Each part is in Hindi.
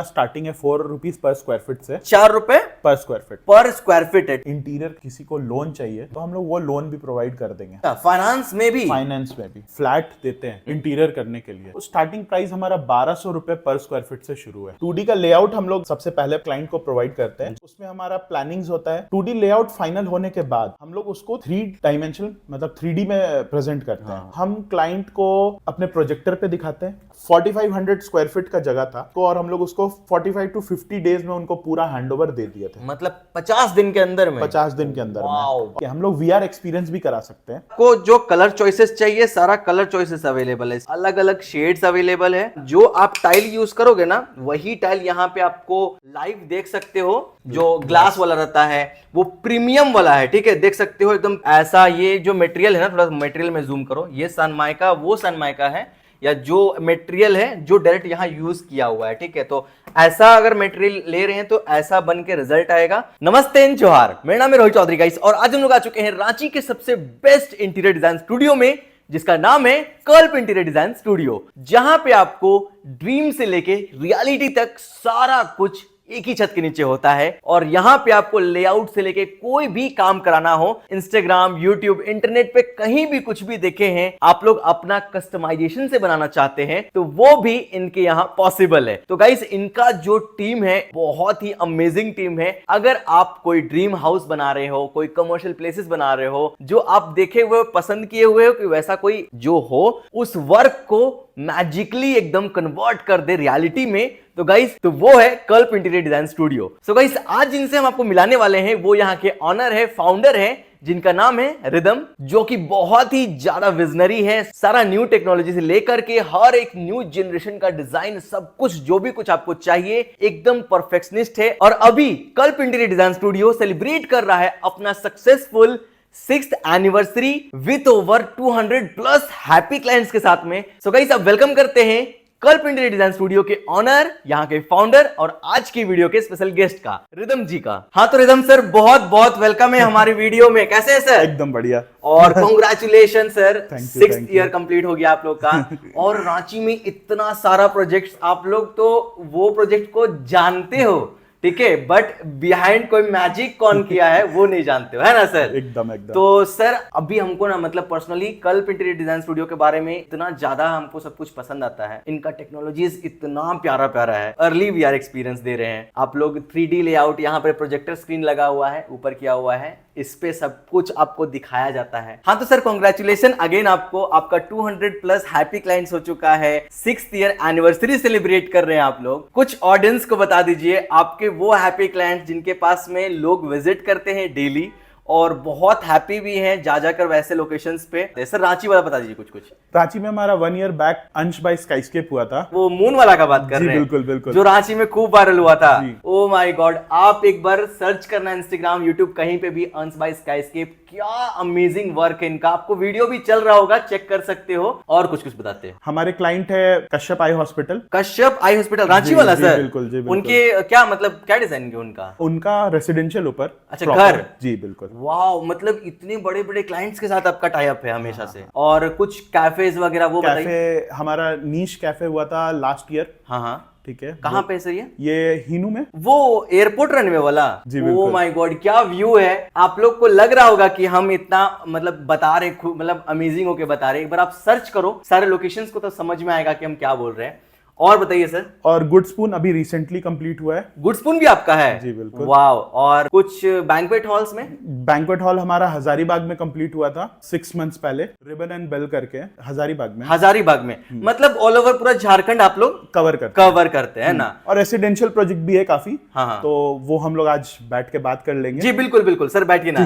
स्टार्टिंग है 4 रुपीज पर स्क्वायर फीट से। 4 रुपए पर स्क्वायर फीट। पर स्क्वायर फीट है। इंटीरियर किसी को लोन चाहिए तो हम लोग वो लोन भी प्रोवाइड कर देंगे। फाइनेंस में भी? फाइनेंस में भी फ्लैट देते हैं इंटीरियर करने के लिए। तो स्टार्टिंग प्राइस हमारा 1200 रुपए पर स्क्वायर फीट से शुरू है। 2D का लेआउट हम लोग सबसे पहले क्लाइंट को प्रोवाइड करते हैं। उसमें हमारा प्लानिंग्स होता है। 2D लेआउट फाइनल होने के बाद हम लोग उसको 3 डायमेंशनल मतलब 3D में प्रेजेंट करते हैं। हम क्लाइंट को अपने प्रोजेक्टर पे दिखाते हैं। 4500 स्क्वायर फीट का जगह था तो और हम लोग उसको 45 to 50 डेज में उनको पूरा हैंडओवर दे दिए थे। मतलब 50 दिन के अंदर में? 50 दिन के अंदर में हम लोग VR एक्सपीरियंस भी करा सकते हैं। को जो कलर चॉइसेस चाहिए सारा कलर चॉइसेस अवेलेबल है, अलग अलग शेड्स अवेलेबल है। जो आप टाइल यूज करोगे ना वही टाइल यहाँ पे आपको लाइव देख सकते हो। जो ग्लास वाला रहता है वो प्रीमियम वाला है, ठीक है, देख सकते हो एकदम ऐसा। ये जो मटेरियल है ना, थोड़ा मटेरियल में जूम करो, ये सनमाइका वो सनमाइका है या जो मटेरियल है जो डायरेक्ट यहाँ यूज किया हुआ है, ठीक है। तो ऐसा अगर मटेरियल ले रहे हैं तो ऐसा बन के रिजल्ट आएगा। नमस्ते इन जोहार, मेरा नाम है रोहित चौधरी गाइस और आज हम लोग आ चुके हैं रांची के सबसे बेस्ट इंटीरियर डिजाइन स्टूडियो में, जिसका नाम है कल्प इंटीरियर डिजाइन स्टूडियो, जहां पे आपको ड्रीम से लेके रियलिटी तक सारा कुछ एक ही छत के नीचे होता है। और यहां पे आपको लेआउट से लेके कोई भी काम कराना हो, इंस्टाग्राम, यूट्यूब, इंटरनेट पे कहीं भी कुछ भी देखे हैं, आप लोग अपना कस्टमाइजेशन से बनाना चाहते हैं तो वो भी इनके यहां पॉसिबल है। तो गाइस इनका जो टीम है बहुत ही अमेजिंग टीम है। अगर आप कोई ड्रीम हाउस बना रहे हो, कोई कमर्शियल प्लेसेस बना रहे हो, जो आप देखे हुए पसंद किए हुए हो कि वैसा कोई जो हो, उस वर्क को मैजिकली एकदम कन्वर्ट कर दे रियलिटी में, तो गाइस तो वो है कल्प interior design studio. So guys आज जिनसे हम आपको मिलाने वाले हैं वो यहाँ के ऑनर है, फाउंडर है, जिनका नाम है रिदम, जो कि बहुत ही ज्यादा विजनरी है। सारा न्यू टेक्नोलॉजी से लेकर के हर एक न्यू जनरेशन का डिजाइन, सब कुछ जो भी कुछ आपको चाहिए एकदम परफेक्शनिस्ट है। और अभी कल्प इंटीरियर डिजाइन स्टूडियो सेलिब्रेट कर रहा है अपना successful 6th anniversary with over 200 plus happy clients के साथ में। सो गाइस अब वेलकम करते हैं कल्प इंटीरियर डिजाइन स्टूडियो के ऑनर, यहाँ के फाउंडर और आज की वीडियो के स्पेशल गेस्ट का, रिदम जी का। हाँ तो रिदम सर बहुत बहुत वेलकम है हमारी वीडियो में। कैसे हैं सर? एकदम बढ़िया और congratulation sir, 6th year complete हो गया आप लोग का। और रांची में इतना सारा प्रोजेक्ट, आप लोग तो वो प्रोजेक्ट को जानते हो, ठीक है, बट बिहाइंड कोई मैजिक कौन किया है वो नहीं जानते हो, है ना सर? एकदम एकदम। तो सर अभी हमको ना मतलब पर्सनली कल्प इंटीरियर डिजाइन स्टूडियो के बारे में इतना ज्यादा हमको सब कुछ पसंद आता है। इनका टेक्नोलॉजीज इतना प्यारा प्यारा है। अर्ली VR एक्सपीरियंस दे रहे हैं आप लोग। 3D लेआउट, यहाँ पर प्रोजेक्टर स्क्रीन लगा हुआ है, ऊपर किया हुआ है, इस पे सब कुछ आपको दिखाया जाता है। हाँ तो सर कांग्रेचुलेशन अगेन आपको, आपका 200 प्लस हैप्पी क्लाइंट्स हो चुका है। 6th ईयर एनिवर्सरी सेलिब्रेट कर रहे हैं आप लोग। कुछ ऑडियंस को बता दीजिए आपके वो हैप्पी क्लाइंट्स जिनके पास में लोग विजिट करते हैं डेली और बहुत हैप्पी भी हैं जा जाकर वैसे लोकेशंस पे। सर रांची वाला बता दीजिए कुछ। रांची में हमारा 1 ईयर बैक अंश बाय स्काईस्केप हुआ था। वो मून वाला का बात कर रहे हैं? बिल्कुल बिल्कुल, जो रांची में खूब वायरल हुआ था। ओ माय गॉड, आप एक बार सर्च करना इंस्टाग्राम, यूट्यूब, कहीं पे भी अंश बाय स्काईस्केप। क्या अमेजिंग वर्क है इनका, आपको वीडियो भी चल रहा होगा, चेक कर सकते हो। और कुछ बताते हैं। हमारे क्लाइंट है Kashyap eye hospital. Kashyap eye hospital Ranchi वाला सर? बिल्कुल जी। उनके क्या मतलब क्या डिजाइन है उनका रेसिडेंशियल ऊपर। अच्छा घर? जी बिल्कुल। वाओ, मतलब इतने बड़े बड़े क्लाइंट्स के साथ आपका टाई अप है हमेशा से। और कुछ कैफेज वगैरह वो कैफे हमारा नीश कैफे हुआ था लास्ट ईयर। हाँ ठीक है। कहाँ पे सर ये हीनू में, वो एयरपोर्ट रनवे वाला? जी बिल्कुल। ओह माय गॉड क्या व्यू है। आप लोग को लग रहा होगा कि हम इतना मतलब बता रहे, मतलब अमेजिंग होके बता रहे। एक बार आप सर्च करो सारे लोकेशंस को तो समझ में आएगा कि हम क्या बोल रहे हैं। और बताइए सर। और गुड स्पून अभी रिसेंटली कंप्लीट हुआ है। गुड स्पून भी आपका है? जी बिल्कुल। वाव। और कुछ बैंक्वेट हॉल्स में? बैंक्वेट हॉल हमारा हजारीबाग में कंप्लीट हुआ था 6 मंथ्स पहले, रिबन एंड बेल करके हजारीबाग में। हजारीबाग में मतलब ऑल ओवर पूरा झारखंड आप लोग कवर करते हैं ना? और रेसिडेंशियल प्रोजेक्ट भी है काफी। हाँ। तो वो हम लोग आज बैठ के बात कर लेंगे। जी बिल्कुल बिल्कुल सर, बैठिए ना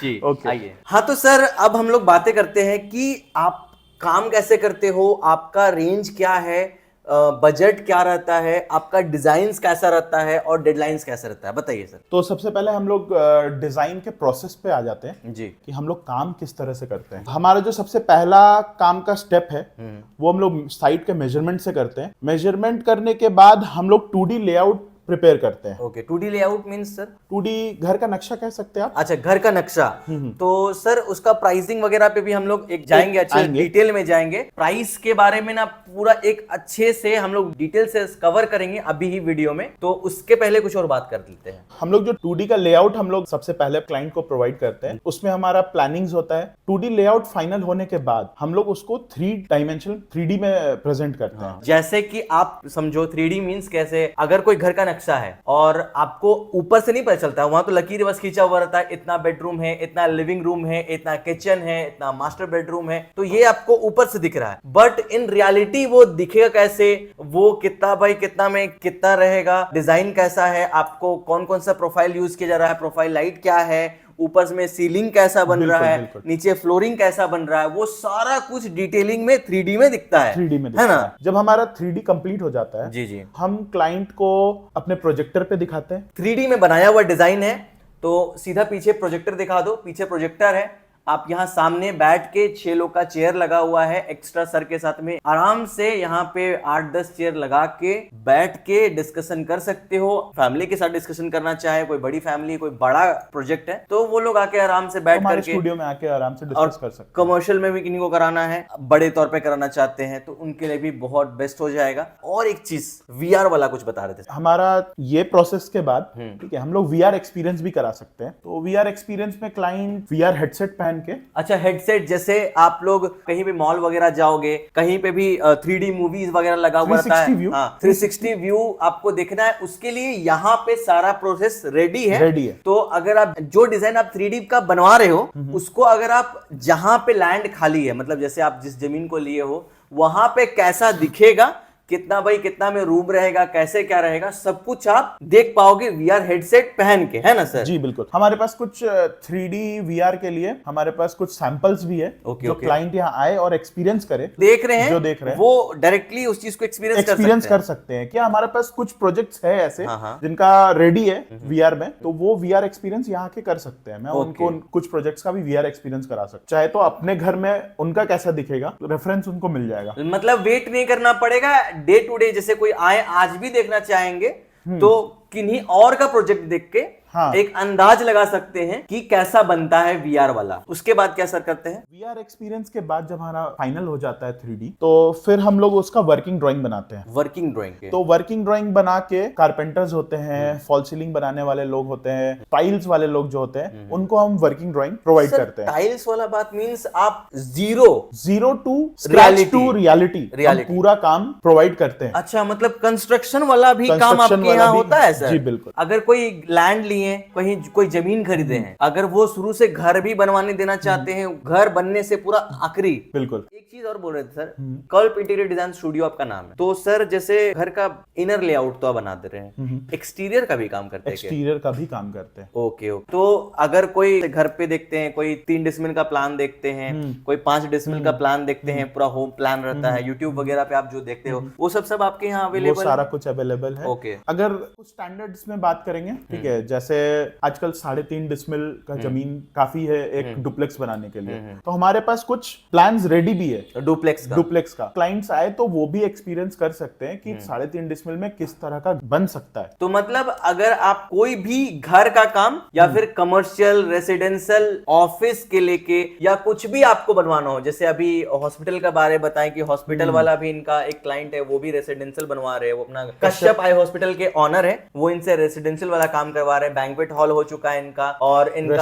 जी। आइए। हाँ तो सर अब हम लोग बातें करते हैं कि आप काम कैसे करते हो, आपका रेंज क्या है, बजट क्या रहता है, आपका डिजाइन्स कैसा रहता है और डेडलाइंस कैसा रहता है, बताइए सर। तो सबसे पहले हम लोग डिजाइन के प्रोसेस पे आ जाते हैं जी, कि हम लोग काम किस तरह से करते हैं। हमारा जो सबसे पहला काम का स्टेप है वो हम लोग साइट के मेजरमेंट से करते हैं। मेजरमेंट करने के बाद हम लोग 2D लेआउट प्रिपेयर करते हैं। Okay, 2D layout means sir? 2D घर का नक्शा कह सकते हैं आप। अच्छा, घर का नक्शा। तो सर उसका प्राइसिंग वगैरह पे भी हम लोग एक जाएंगे, अच्छे आएंगे। डिटेल में जाएंगे। प्राइस के बारे में ना पूरा एक अच्छे से हम लोग डिटेल से कवर करेंगे अभी ही वीडियो में। तो उसके पहले कुछ और बात कर लेते हैं। हम लोग जो 2D का लेआउट हम लोग सबसे पहले क्लाइंट को प्रोवाइड करते हैं, उसमें हमारा प्लानिंग्स होता है। 2D लेआउट फाइनल होने के बाद हम लोग उसको 3D में प्रेजेंट करते हैं। जैसे कि आप समझो 3D मींस कैसे, अगर कोई घर का नक्शा है और आपको ऊपर से नहीं पता चलता, वहां तो लकीर बस खींचा हुआ रहता है, इतना बेडरूम है, इतना लिविंग रूम है, इतना किचन है, इतना मास्टर बेडरूम है, तो ये आपको ऊपर से दिख रहा है। बट इन रियलिटी वो दिखेगा कैसे, वो कितना बाई कितना में कितना रहेगा, डिजाइन कैसा है, आपको कौन कौन सा प्रोफाइल यूज किया जा रहा है, प्रोफाइल लाइट क्या है, ऊपर में सीलिंग कैसा बन रहा है, बिल्कुल। नीचे फ्लोरिंग कैसा बन रहा है, वो सारा कुछ डिटेलिंग में 3D में दिखता है। 3D में है दिखता ना? है। जब हमारा 3D कंप्लीट हो जाता है, जी जी, हम क्लाइंट को अपने प्रोजेक्टर पे दिखाते हैं। 3D में बनाया हुआ डिजाइन है, तो सीधा पीछे प्रोजेक्टर दिखा दो। पीछे प्रोजेक्टर है, आप यहाँ सामने बैठ के 6 लोग का चेयर लगा हुआ है एक्स्ट्रा सर के साथ में, आराम से यहाँ पे 8-10 चेयर लगा के बैठ के डिस्कशन कर सकते हो। फैमिली के साथ डिस्कशन करना चाहे, कोई बड़ी फैमिली, कोई बड़ा प्रोजेक्ट है, तो वो लोग आके आराम से बैठ हमारे करके स्टूडियो में आके आराम से और डिस्कस कर सकते हैं। कमर्शियल में भी किन्हीं को कराना है, बड़े तौर पे कराना चाहते हैं, तो उनके लिए भी बहुत बेस्ट हो जाएगा। और एक चीज VR वाला कुछ बता रहे थे हमारा ये प्रोसेस के बाद, ठीक है, हम लोग VR एक्सपीरियंस भी करा सकते हैं। तो VR एक्सपीरियंस में क्लाइंट VR हेडसेट पहन के, अच्छा, हेडसेट जैसे आप लोग कहीं भी मॉल वगैरह जाओगे, कहीं पे भी 3D मूवीज वगैरह लगा हुआ रहता 360 है, व्यू। हाँ, 360 व्यू आपको देखना है, उसके लिए यहाँ पे सारा प्रोसेस रेडी है। तो अगर आप जो डिजाइन आप 3D का बनवा रहे हो, उसको अगर आप जहां पे लैंड खाली है, मतलब जैसे आप जिस जमीन को लिए हो वहां पे कैसा दिखेगा, कितना बाई कितना में रूम रहेगा, कैसे क्या रहेगा, सब कुछ आप देख पाओगे VR हेडसेट पहन के, है ना सर? जी बिल्कुल। हमारे पास कुछ 3D VR के लिए हमारे पास कुछ सैंपल्स भी है, जो क्लाइंट यहाँ आए और एक्सपीरियंस करे। देख रहे हैं, जो देख रहे हैं वो डायरेक्टली उस चीज को एक्सपीरियंस कर सकते हैं। क्या हमारे पास कुछ प्रोजेक्ट्स है ऐसे जिनका रेडी है VR में, तो वो VR एक्सपीरियंस यहाँ के कर सकते हैं। मैं उनको कुछ प्रोजेक्ट्स का भी VR एक्सपीरियंस करा सकता हूं। चाहे तो अपने घर में उनका कैसा दिखेगा, रेफरेंस उनको मिल जाएगा। मतलब वेट नहीं करना पड़ेगा, डे टू डे जैसे कोई आए आज भी देखना चाहेंगे तो किन्हीं और का प्रोजेक्ट देख के एक अंदाज लगा सकते हैं कि कैसा बनता है VR वाला। उसके बाद क्या सर करते हैं? VR एक्सपीरियंस के बाद जब हमारा फाइनल हो जाता है 3D, तो फिर हम लोग उसका वर्किंग ड्राइंग बनाते हैं। वर्किंग ड्राइंग तो वर्किंग ड्राइंग बना के कारपेंटर्स होते हैं, फॉल सीलिंग बनाने वाले लोग होते हैं, टाइल्स वाले लोग जो होते हैं, उनको हम वर्किंग ड्राइंग प्रोवाइड करते हैं। टाइल्स वाला बात मींस आप zero to scratch to reality पूरा काम प्रोवाइड करते हैं। अच्छा, मतलब कंस्ट्रक्शन वाला भी काम आपके यहाँ होता है सर? जी बिल्कुल। अगर कोई लैंड लिए, कहीं कोई जमीन खरीदे हैं, अगर वो शुरू से घर भी बनवाने देना चाहते हैं, घर बनने से पूरा आखिरी, बिल्कुल। एक चीज और बोल रहे थे सर, कल्प इंटीरियर डिजाइन स्टूडियो आपका नाम है, तो सर जैसे घर का इनर लेआउट तो आप बना दे रहे हैं, एक्सटीरियर का भी काम करते हैं? एक्सटीरियर का भी काम करते हैं। Okay okay. तो अगर कोई घर पे देखते हैं, कोई 3 डिसमिल का प्लान देखते हैं, कोई 5 डिसमिल का प्लान देखते हैं, पूरा होम प्लान रहता है, यूट्यूब वगैरह पे आप जो देखते हो वो सब आपके यहाँ अवेलेबल? वो सारा कुछ अवेलेबल है। ओके। अगर कुछ स्टैंडर्ड्स में बात करेंगे, ठीक है, जैसे आजकल 3.5 डिसमिल का जमीन काफी है एक डुप्लेक्स बनाने के लिए, तो हमारे पास कुछ प्लान्स रेडी भी है डुप्लेक्स का। क्लाइंट्स आए तो वो भी एक्सपीरियंस कर सकते हैं कि 3.5 डिसमिल में किस तरह का बन सकता है। तो मतलब अगर आप कोई भी घर का काम या फिर कमर्शियल, रेसिडेंशियल, ऑफिस के लेके या कुछ भी आपको बनवाना हो, जैसे अभी हॉस्पिटल का बारे बताएं कि हॉस्पिटल वाला भी इनका एक क्लाइंट है, वो भी रेसिडेंशियल बनवा रहे हैं, वो अपना कश्यप आई हॉस्पिटल के ऑनर है, वो इनसे रेसिडेंशियल वाला काम करवा रहे हैं। बैंक्वेट हॉल हो चुका है इनका, और इनका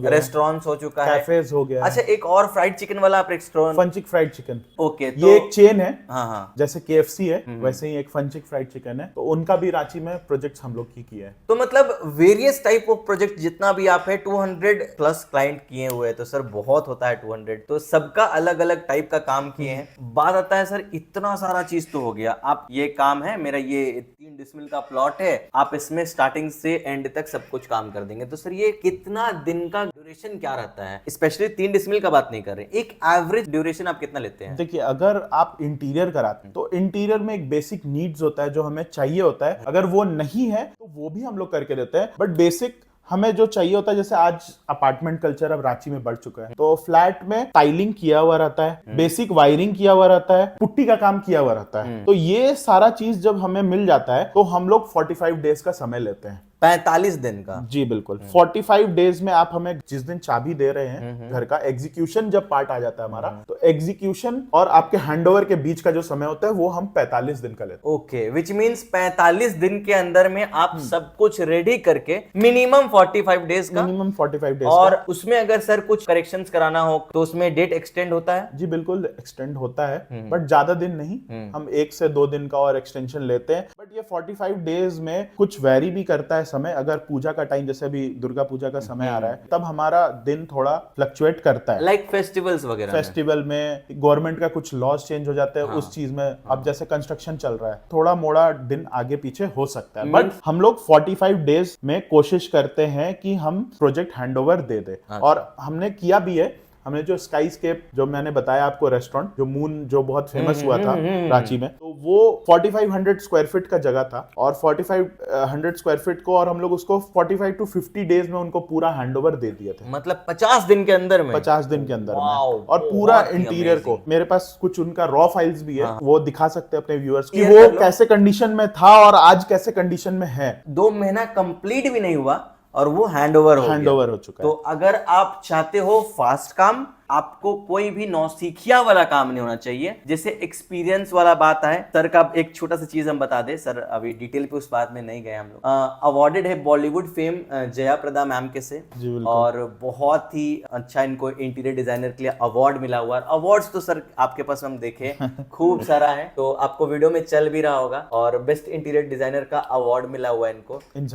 रेस्टोरेंट्स हो चुका है, कैफेज हो गया। अच्छा, एक और फ्राइड चिकन वाला आप रेस्टोरेंट, फंचिक फ्राइड चिकन। ओके, ये एक चेन है। हाँ, जैसे KFC है वैसे ही एक फंचिक फ्राइड चिकन है, तो उनका भी रांची में प्रोजेक्ट्स हम लोग की किया है। तो मतलब वेरियस टाइप ऑफ प्रोजेक्ट जितना भी आप है 200 प्लस क्लाइंट किए हुए हैं, तो सर बहुत होता है 200, तो सबका अलग अलग टाइप का काम किए हैं। बात आता है सर, इतना सारा चीज तो हो गया, आप ये काम है मेरा, ये 3 डिसमिल का प्लॉट है, आप इसमें स्टार्टिंग से एंड तक सब कुछ काम कर देंगे, तो सर ये कितना दिन का ड्यूरेशन क्या रहता है? स्पेशली 3 डिसमिल का बात नहीं कर रहे, एक एवरेज ड्यूरेशन आप कितना लेते हैं? देखिए, अगर आप इंटीरियर कराते हैं तो इंटीरियर में एक बेसिक नीड्स होता है जो हमें चाहिए होता है, अगर वो नहीं है तो वो भी हम लोग करके देते हैं, बट बेसिक हमें जो चाहिए होता है, जैसे आज अपार्टमेंट कल्चर अब रांची में बढ़ चुका है, तो फ्लैट में टाइलिंग किया हुआ रहता है, बेसिक वायरिंग किया हुआ रहता है, पुट्टी का काम किया हुआ रहता है। तो ये सारा चीज जब हमें मिल जाता है तो हम लोग 45 डेज का समय लेते हैं। 45 दिन का? जी बिल्कुल। 45 डेज में आप हमें जिस दिन चाबी दे रहे हैं घर का, एग्जीक्यूशन जब पार्ट आ जाता है हमारा, तो एग्जीक्यूशन और आपके हैंडओवर के बीच का जो समय होता है वो हम 45 दिन का लेते हैं। ओके, विच मीन्स 45 दिन के अंदर में आप सब कुछ रेडी करके मिनिमम 45 डेज का, मिनिमम 45 डेज और उसमें अगर सर कुछ करेक्शंस कराना हो तो उसमें डेट एक्सटेंड होता है? जी बिल्कुल एक्सटेंड होता है, बट ज्यादा दिन नहीं, हम 1 से 2 दिन का और एक्सटेंशन लेते हैं। बट ये 45 डेज में कुछ वेरी भी करता है समय। अगर पूजा का टाइम, जैसे अभी दुर्गा पूजा का समय आ रहा है, तब हमारा दिन थोड़ा फ्लक्चुएट करता है। लाइक फेस्टिवल्स वगैरह फेस्टिवल में गवर्नमेंट का कुछ लॉज चेंज हो जाते हैं, उस चीज में अब जैसे कंस्ट्रक्शन चल रहा है, थोड़ा मोड़ा दिन आगे पीछे हो सकता है। बट हम लोग 45 डेज में कोशिश करते हैं कि हम प्रोजेक्ट हैंडओवर दे दे। और हमने किया भी है। हमने जो स्काईस्केप, जो मैंने बताया आपको, रेस्टोरेंट जो मून, जो बहुत फेमस हुआ था रांची में, तो वो 4500 स्क्वायर फीट का जगह था, और 4500 स्क्वायर फीट को, और हम लोग उसको 45 to 50 डेज में उनको पूरा हैंडओवर दे दिए थे। मतलब 50 दिन के अंदर में? 50 दिन के अंदर में, वाओ, और पूरा बहुत ही इंटीरियर को। मेरे पास कुछ उनका रॉ फाइल्स भी है, वो दिखा सकते हैं अपने व्यूअर्स कि Clear वो कर लो। कैसे कंडीशन में था और आज कैसे कंडीशन में है। 2 महीना कंप्लीट भी नहीं हुआ और वो हैंडओवर हो चुका है। तो अगर आप चाहते हो फास्ट काम, आपको कोई भी नौसिखिया वाला काम नहीं होना चाहिए, जैसे एक्सपीरियंस वाला बात है। सर का एक छोटा सा चीज हम बता दे सर, अभी डिटेल पे उस बात में नहीं गए हम लोग। अवार्डेड है बॉलीवुड फेम जया प्रदा मैम के से, और बहुत ही अच्छा इनको इंटीरियर डिजाइनर के लिए अवार्ड मिला हुआ है। अवार्ड्स तो सर आपके पास हम देखे खूब सारा है, तो आपको वीडियो में चल भी रहा होगा। और बेस्ट इंटीरियर डिजाइनर का अवार्ड मिला हुआ है इनको इन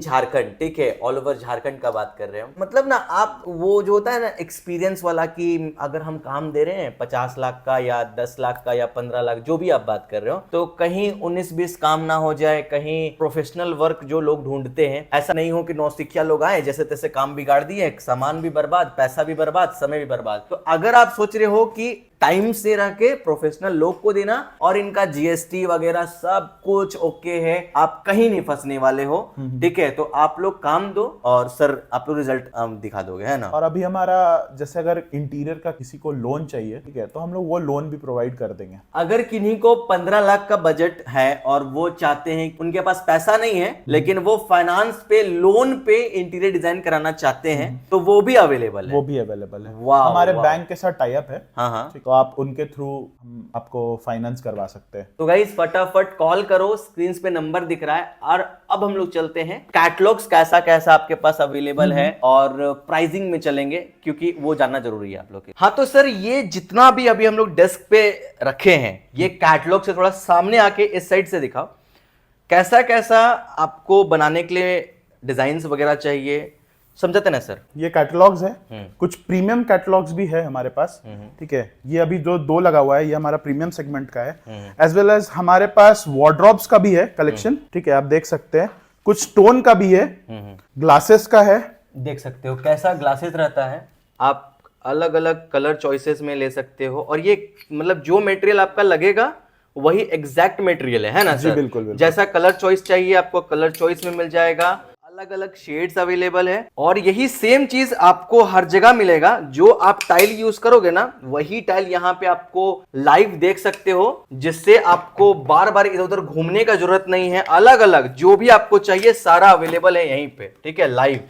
झारखंड, ठीक है, ऑल ओवर झारखंड का बात कर रहे हो। मतलब ना, आप वो जो होता है ना एक्सपीरियंस वाला, कि अगर हम काम दे रहे हैं 50 लाख का या 10 लाख का या 15 लाख, जो भी आप बात कर रहे हो, तो कहीं 19-20 काम ना हो जाए, कहीं प्रोफेशनल वर्क जो लोग ढूंढते हैं, ऐसा नहीं हो कि नौसिखिया लोग आए जैसे तैसे काम बिगाड़ दिए, सामान भी बर्बाद, पैसा भी बर्बाद, समय भी बर्बाद। तो अगर आप सोच रहे हो कि टाइम से रह के प्रोफेशनल लोग को देना, और इनका जीएसटी वगैरह सब कुछ ओके है, आप कहीं नहीं फंसने वाले हो, ठीक है, तो आप लोग काम दो और सर आप लोग रिजल्ट दिखा दोगे, है ना। और अभी हमारा जैसे अगर इंटीरियर का किसी को लोन चाहिए, ठीक है, तो हम लोग वो लोन भी प्रोवाइड कर देंगे। अगर किन्हीं को 15 लाख का बजट है और वो चाहते हैं, उनके पास पैसा नहीं है लेकिन वो फाइनेंस पे, लोन पे इंटीरियर डिजाइन कराना चाहते हैं, तो वो भी अवेलेबल है? वो भी अवेलेबल है, वाह, हमारे वाह। बैंक के साथ टाई अप है। हाँ, तो आप उनके थ्रू हम आपको फाइनेंस करवा सकते हैं। तो गाइस फटाफट कॉल करो, स्क्रीन पे नंबर दिख रहा है। और अब हम लोग चलते हैं कैटलॉग्स कैसा कैसा आपके पास अवेलेबल है, और प्राइसिंग में चलेंगे, क्योंकि वो जानना जरूरी है आप लोग के। हाँ, तो सर ये जितना भी अभी हम लोग डेस्क पे रखे हैं, ये कैटलॉग से थोड़ा सामने आके इस साइड से दिखाओ, कैसा कैसा आपको बनाने के लिए डिजाइन वगैरह चाहिए, समझते ना सर। ये कैटलॉग्स है, कुछ प्रीमियम कैटलॉग्स भी है हमारे पास, ठीक है। ये अभी जो 2 लगा हुआ है, ये हमारा प्रीमियम सेगमेंट का है, एज वेल एज हमारे पास वार्डरोब्स का भी है कलेक्शन, ठीक है, आप देख सकते हैं। कुछ स्टोन का भी है, ग्लासेस का है, देख सकते हो कैसा ग्लासेस रहता है, आप अलग अलग कलर चॉइसेस में ले सकते हो। और ये मतलब जो मटेरियल आपका लगेगा वही एग्जैक्ट मटेरियल है ना सर? जी बिल्कुल, बिल्कुल। जैसा कलर चॉइस चाहिए आपको कलर चॉइस में मिल जाएगा, अलग अलग शेड्स अवेलेबल है। और यही सेम चीज आपको हर जगह मिलेगा, जो आप टाइल यूज करोगे ना, वही टाइल यहाँ पे आपको लाइव देख सकते हो, जिससे आपको बार बार इधर उधर घूमने का जरूरत नहीं है। अलग अलग जो भी आपको चाहिए सारा अवेलेबल है यहीं पे, ठीक है, लाइव,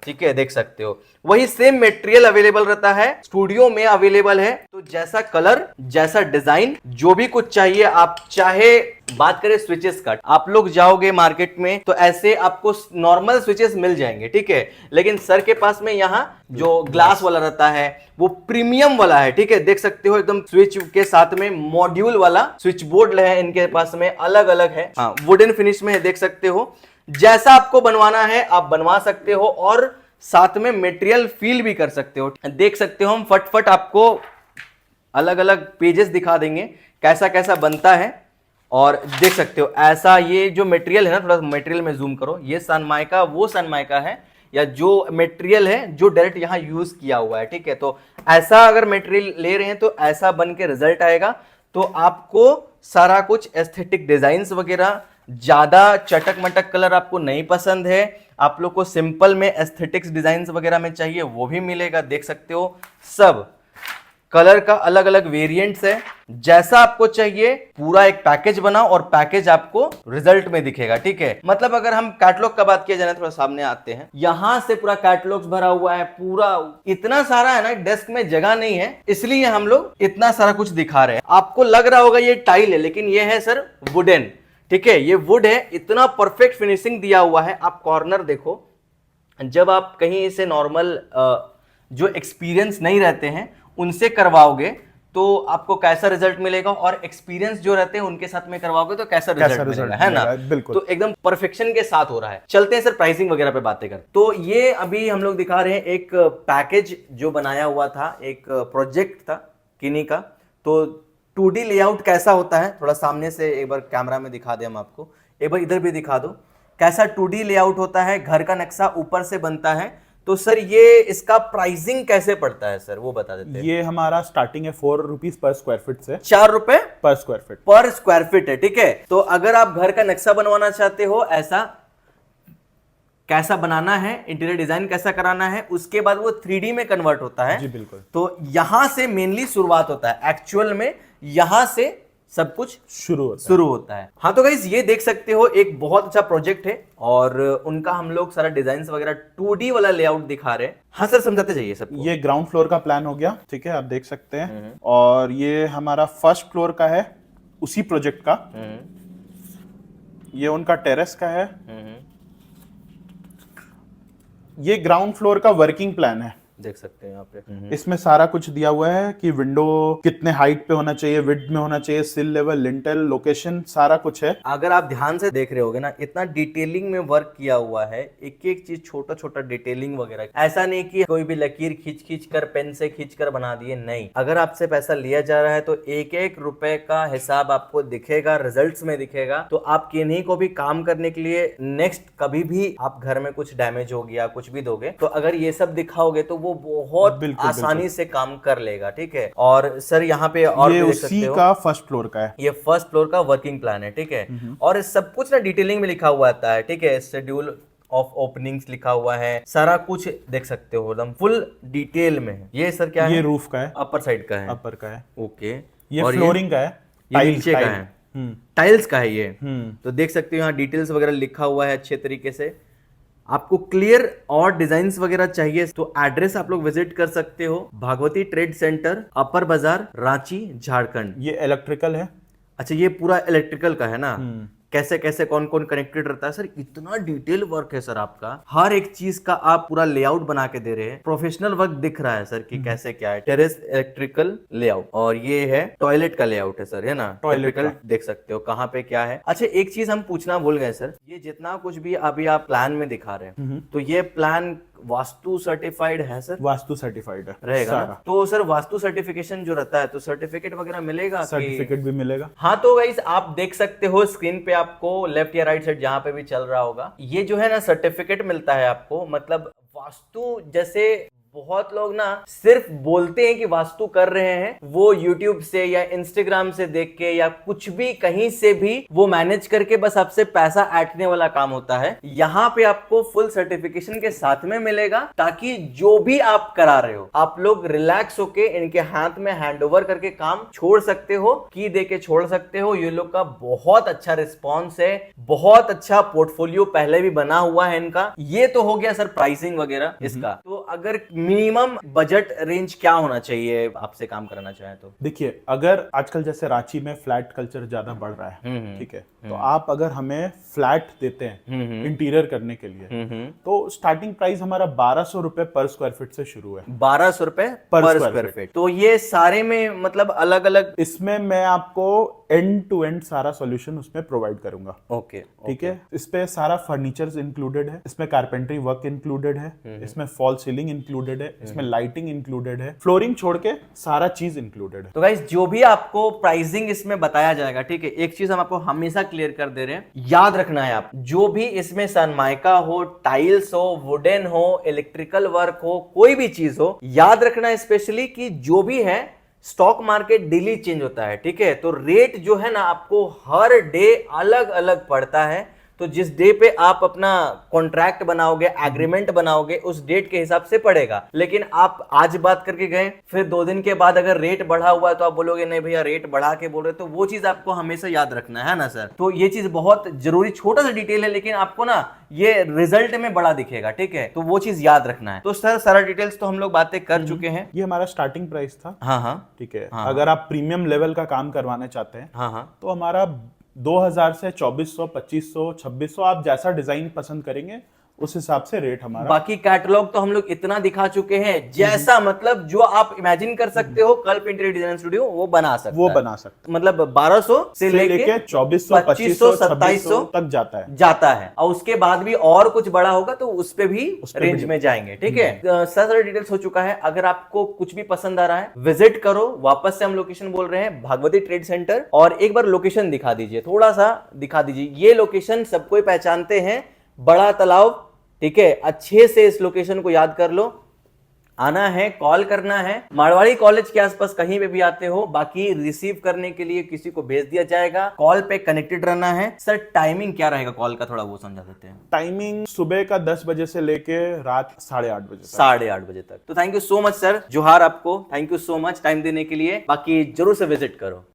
ठीक है, देख सकते हो। वही सेम मटेरियल अवेलेबल रहता है, स्टूडियो में अवेलेबल है। तो जैसा कलर, जैसा डिजाइन, जो भी कुछ चाहिए, आप चाहे बात करें स्विचेस का, आप लोग जाओगे मार्केट में तो ऐसे आपको नॉर्मल स्विचेस मिल जाएंगे, ठीक है, लेकिन सर के पास में यहाँ जो ग्लास वाला रहता है वो प्रीमियम वाला है, ठीक है, देख सकते हो एकदम स्विच के साथ में मॉड्यूल वाला स्विच बोर्ड है इनके पास में, अलग अलग है, हाँ, वुडन फिनिश में है, देख सकते हो। जैसा आपको बनवाना है आप बनवा सकते हो, और साथ में मटेरियल फील भी कर सकते हो। देख सकते हो हम फटफट आपको अलग अलग पेजेस दिखा देंगे कैसा कैसा बनता है, और देख सकते हो ऐसा। ये जो मटेरियल है ना, थोड़ा मटेरियल में जूम करो, ये सनमाइका वो सनमाइका है, या जो मटेरियल है जो डायरेक्ट यहाँ यूज किया हुआ है, ठीक है। तो ऐसा अगर मटेरियल ले रहे हैं तो ऐसा बन के रिजल्ट आएगा। तो आपको सारा कुछ एस्थेटिक डिजाइन्स वगैरह ज्यादा चटक मटक कलर आपको नहीं पसंद है, आप लोग को सिंपल में एस्थेटिक्स डिजाइन वगैरह में चाहिए वो भी मिलेगा। देख सकते हो सब कलर का अलग अलग वेरिएंट्स है। जैसा आपको चाहिए पूरा एक पैकेज बनाओ और पैकेज आपको रिजल्ट में दिखेगा, ठीक है। मतलब अगर हम कैटलॉग का बात किया जाए, थोड़ा सामने आते हैं, यहां से पूरा कैटलॉग्स भरा हुआ है, पूरा इतना सारा है ना, डेस्क में जगह नहीं है इसलिए हम लोग इतना सारा कुछ दिखा रहे हैं। आपको लग रहा होगा ये टाइल है, लेकिन ये है सर वुडन, ठीक है, ये वुड है। इतना परफेक्ट फिनिशिंग दिया हुआ है। आप कॉर्नर देखो, जब आप कहीं से नॉर्मल जो एक्सपीरियंस नहीं रहते हैं उनसे करवाओगे तो आपको कैसा रिजल्ट मिलेगा, और एक्सपीरियंस जो रहते हैं उनके साथ में करवाओगे तो कैसा रिजल्ट मिलेगा, है ना। बिल्कुल, तो एकदम परफेक्शन के साथ हो रहा है। चलते हैं सर प्राइसिंग वगैरह पे बातें कर। तो ये अभी हम लोग दिखा रहे हैं एक पैकेज जो बनाया हुआ था, एक प्रोजेक्ट था किनी का। तो 2D लेआउट कैसा होता है, थोड़ा सामने से एक बार कैमरा में दिखा दें हम आपको, एक बार इधर भी दिखा दो कैसा 2D लेआउट होता है। घर का नक्शा ऊपर से बनता है। तो सर ये इसका प्राइसिंग कैसे पड़ता है सर, वो बता देते हैं। ये हमारा स्टार्टिंग है 4 रुपीज पर स्क्वायर फीट से। 4 रुपए पर स्क्वायर फीट, पर स्क्वायर फीट है, ठीक है। तो अगर आप घर का नक्शा बनवाना चाहते हो, ऐसा कैसा बनाना है, इंटीरियर डिजाइन कैसा कराना है, उसके बाद वो 3D में कन्वर्ट होता है। जी बिल्कुल। तो यहां से मेनली शुरुआत होता है, एक्चुअल में यहां से सब कुछ शुरू होता है। हाँ, तो गाइस ये देख सकते हो एक बहुत अच्छा प्रोजेक्ट है और उनका हम लोग सारा डिजाइन वगैरह 2D वाला लेआउट दिखा रहे हैं। हाँ सर, समझाते जाइए सब। ये ग्राउंड फ्लोर का प्लान हो गया, ठीक है, आप देख सकते हैं। और ये हमारा फर्स्ट फ्लोर का है उसी प्रोजेक्ट का। ये उनका टेरेस का है। ये ग्राउंड फ्लोर का वर्किंग प्लान है, देख सकते हैं यहाँ पे। इसमें सारा कुछ दिया हुआ है कि विंडो कितने हाइट पे होना चाहिए, विड्थ में होना चाहिए, सिल लेवल, लिंटल, लोकेशन, सारा कुछ है। अगर आप ध्यान से देख रहे होगे ना, इतना डिटेलिंग में वर्क किया हुआ है, एक एक चीज छोटा छोटा डिटेलिंग वगैरह। ऐसा नहीं कि कोई भी लकीर खींच कर पेन से खींच कर बना दिए, नहीं। अगर आपसे पैसा लिया जा रहा है तो एक एक रुपए का हिसाब आपको दिखेगा, रिजल्ट्स में दिखेगा। तो आप किन्हीं को भी काम करने के लिए नेक्स्ट कभी भी आप घर में कुछ डैमेज हो गया, कुछ भी दोगे, तो अगर ये सब दिखाओगे तो वो बहुत आसानी से काम कर लेगा, ठीक है। और सर यहाँ पे और ये देख उसी सकते हो, का फर्स्ट फ्लोर का है। ये फर्स्ट फ्लोर का वर्किंग प्लान है, ठीक है। और सब कुछ ना डिटेलिंग में लिखा हुआ आता है, ठीक है। शेड्यूल ऑफ ओपनिंग्स लिखा हुआ है, सारा कुछ देख सकते हो, एकदम फुल डिटेल में है। ये सर क्या है? ये रूफ का है, अपर साइड का है, अपर का है। ओके। ये और फ्लोरिंग का है, ये नीचे का है, टाइल्स का है ये। तो देख सकते हो यहाँ डिटेल्स वगैरह लिखा हुआ है अच्छे तरीके से। आपको क्लियर और डिजाइन्स वगैरह चाहिए तो एड्रेस आप लोग विजिट कर सकते हो, भागवती ट्रेड सेंटर, अपर बाजार, रांची, झारखंड। ये इलेक्ट्रिकल है। अच्छा, ये पूरा इलेक्ट्रिकल का है ना। कैसे कैसे कौन कौन कनेक्टेड रहता है सर, इतना डिटेल वर्क है सर आपका। हर एक चीज का आप पूरा लेआउट बना के दे रहे हैं, प्रोफेशनल वर्क दिख रहा है सर कि कैसे क्या है। टेरेस इलेक्ट्रिकल लेआउट, और ये है टॉयलेट का लेआउट है सर, है ना। टॉयलेट का देख सकते हो कहाँ पे क्या है। अच्छा, एक चीज हम पूछना भूल गए सर, ये जितना कुछ भी अभी आप प्लान में दिखा रहे हैं, तो ये प्लान वास्तु सर्टिफाइड है सर? वास्तु सर्टिफाइड है रहेगा ना? तो सर वास्तु सर्टिफिकेशन जो रहता है तो सर्टिफिकेट वगैरह मिलेगा? सर्टिफिकेट भी मिलेगा। हाँ, तो गाइस आप देख सकते हो स्क्रीन पे आपको लेफ्ट या राइट साइड जहां पे भी चल रहा होगा, ये जो है ना सर्टिफिकेट मिलता है आपको। मतलब वास्तु, जैसे बहुत लोग ना सिर्फ बोलते हैं कि वास्तु कर रहे हैं, वो YouTube से या Instagram से देख के या कुछ भी कहीं से भी वो मैनेज करके बस आपसे पैसा ऐंठने वाला काम होता है। यहाँ पे आपको फुल सर्टिफिकेशन के साथ में मिलेगा, ताकि जो भी आप करा रहे हो आप लोग रिलैक्स होके इनके हाथ में हैंड ओवर करके काम छोड़ सकते हो, की दे के छोड़ सकते हो। ये लोग का बहुत अच्छा रिस्पॉन्स है, बहुत अच्छा पोर्टफोलियो पहले भी बना हुआ है इनका। ये तो हो गया सर प्राइसिंग वगैरह इसका। तो अगर मिनिमम बजट रेंज क्या होना चाहिए आपसे काम कराना चाहे तो? देखिए, अगर आजकल जैसे रांची में फ्लैट कल्चर ज्यादा बढ़ रहा है, ठीक है, तो आप अगर हमें फ्लैट देते हैं इंटीरियर करने के लिए, तो स्टार्टिंग प्राइस हमारा 1200 रुपए पर स्क्वायर फीट से शुरू है। 1200 रुपए पर स्क्वायर फीट। तो ये सारे में मतलब अलग अलग, इसमें मैं आपको एंड टू एंड सारा सॉल्यूशन उसमें प्रोवाइड करूंगा। ओके, ठीक है। इस पे सारा फर्नीचर्स इंक्लूडेड है, इसमें कारपेंटरी वर्क इंक्लूडेड है, इसमें फॉल सीलिंग इंक्लूडेड है, इसमें लाइटिंग इंक्लूडेड है, फ्लोरिंग छोड़ के सारा चीज इंक्लूडेड है। तो गाइस जो भी आपको प्राइसिंग इसमें बताया जाएगा, ठीक है, एक चीज हम आपको हमेशा क्लियर कर दे रहे हैं, याद रखना है आप, जो भी इसमें सनमाइका हो, टाइल्स हो, वुडन हो, इलेक्ट्रिकल वर्क हो, कोई भी चीज हो, याद रखना है स्पेशली कि जो भी है स्टॉक मार्केट डेली चेंज होता है, ठीक है, तो रेट जो है ना आपको हर डे अलग अलग पड़ता है। तो जिस डे पे आप अपना कॉन्ट्रैक्ट बनाओगे, एग्रीमेंट बनाओगे, उस डेट के हिसाब से पड़ेगा। लेकिन आप आज बात करके गए, फिर 2 दिन के बाद अगर रेट बढ़ा हुआ है तो आप बोलोगे नहीं भैया रेट बढ़ा के बोल रहे, तो वो चीज आपको हमेशा याद रखना है ना सर। तो ये चीज बहुत जरूरी, छोटा सा डिटेल है लेकिन आपको ना ये रिजल्ट में बड़ा दिखेगा, ठीक है, तो वो चीज याद रखना है। तो सर सारा डिटेल्स तो हम लोग बातें कर चुके हैं। ये हमारा स्टार्टिंग प्राइस था। हाँ हाँ ठीक है, अगर आप प्रीमियम लेवल का काम करवाने चाहते हैं हाँ हाँ तो हमारा 2000 से 2400, 2500, 2600, आप जैसा डिजाइन पसंद करेंगे उस हिसाब से रेट हमारा। बाकी कैटलॉग तो हम लोग इतना दिखा चुके हैं, जैसा मतलब जो आप इमेजिन कर सकते हो कल्प इंटीरियर डिजाइन स्टूडियो वो बना सकता है। मतलब 1200 से लेके 2400, 2500, 2700 तक जाता है। और उसके बाद भी और कुछ बड़ा होगा तो उस पे भी रेंज में जाएंगे, ठीक है। सारा डिटेल्स हो चुका है। अगर आपको कुछ भी पसंद आ रहा है विजिट करो। वापस से हम लोकेशन बोल रहे हैं भागवती ट्रेड सेंटर, और एक बार लोकेशन दिखा दीजिए, थोड़ा सा दिखा दीजिए। ये लोकेशन सबको ही पहचानते हैं, बड़ा तालाब, ठीक है, अच्छे से इस लोकेशन को याद कर लो। आना है, कॉल करना है, मारवाड़ी कॉलेज के आसपास कहीं पे भी आते हो। बाकी रिसीव करने के लिए किसी को भेज दिया जाएगा, कॉल पे कनेक्टेड रहना है। सर टाइमिंग क्या रहेगा कॉल का, थोड़ा वो समझा देते हैं। टाइमिंग सुबह का 10 बजे से लेके रात 8:30 बजे तक। 8:30 बजे तक। तो thank you so much sir, जोहार आपको, thank you so much time देने के लिए। बाकी जरूर से विजिट करो।